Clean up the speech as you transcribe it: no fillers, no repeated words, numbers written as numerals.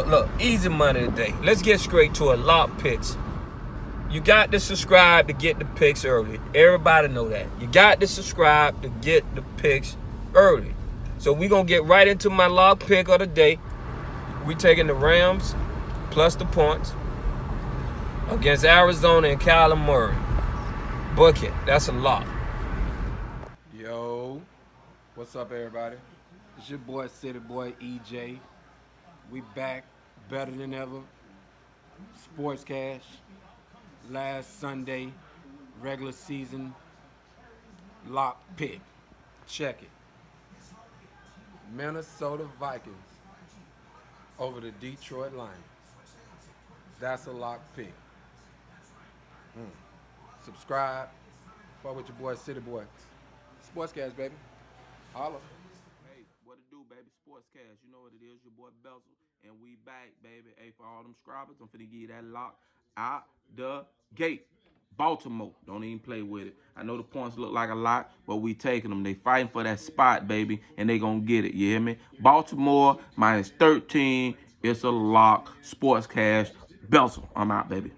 Look, easy money today. Let's get straight to a lock picks. You got to subscribe to get the picks early. Everybody know that. You got to subscribe to get the picks early. So we're going to get right into my lock pick of the day. We taking the Rams plus the points against Arizona and Kyler Murray. Book it. That's a lock. Yo, what's up, everybody? It's your boy, City Boy EJ. We back better than ever. Sports Cash. Last Sunday, regular season lock pick. Check it. Minnesota Vikings over the Detroit Lions. That's a lock pick. Subscribe. Fuck with your boy, City Boy. Sportscast, baby. Holla. Hey, what it do, baby? Sports Cash. You know what it is. Your boy Bezel. And we back, baby. Hey, for all them subscribers, I'm finna give you that lock out the gate. Baltimore. Don't even play with it. I know the points look like a lot, but we taking them. They fighting for that spot, baby, and they gonna get it. You hear me? Baltimore minus 13. It's a lock. Sports Cash. Bezel. I'm out, baby.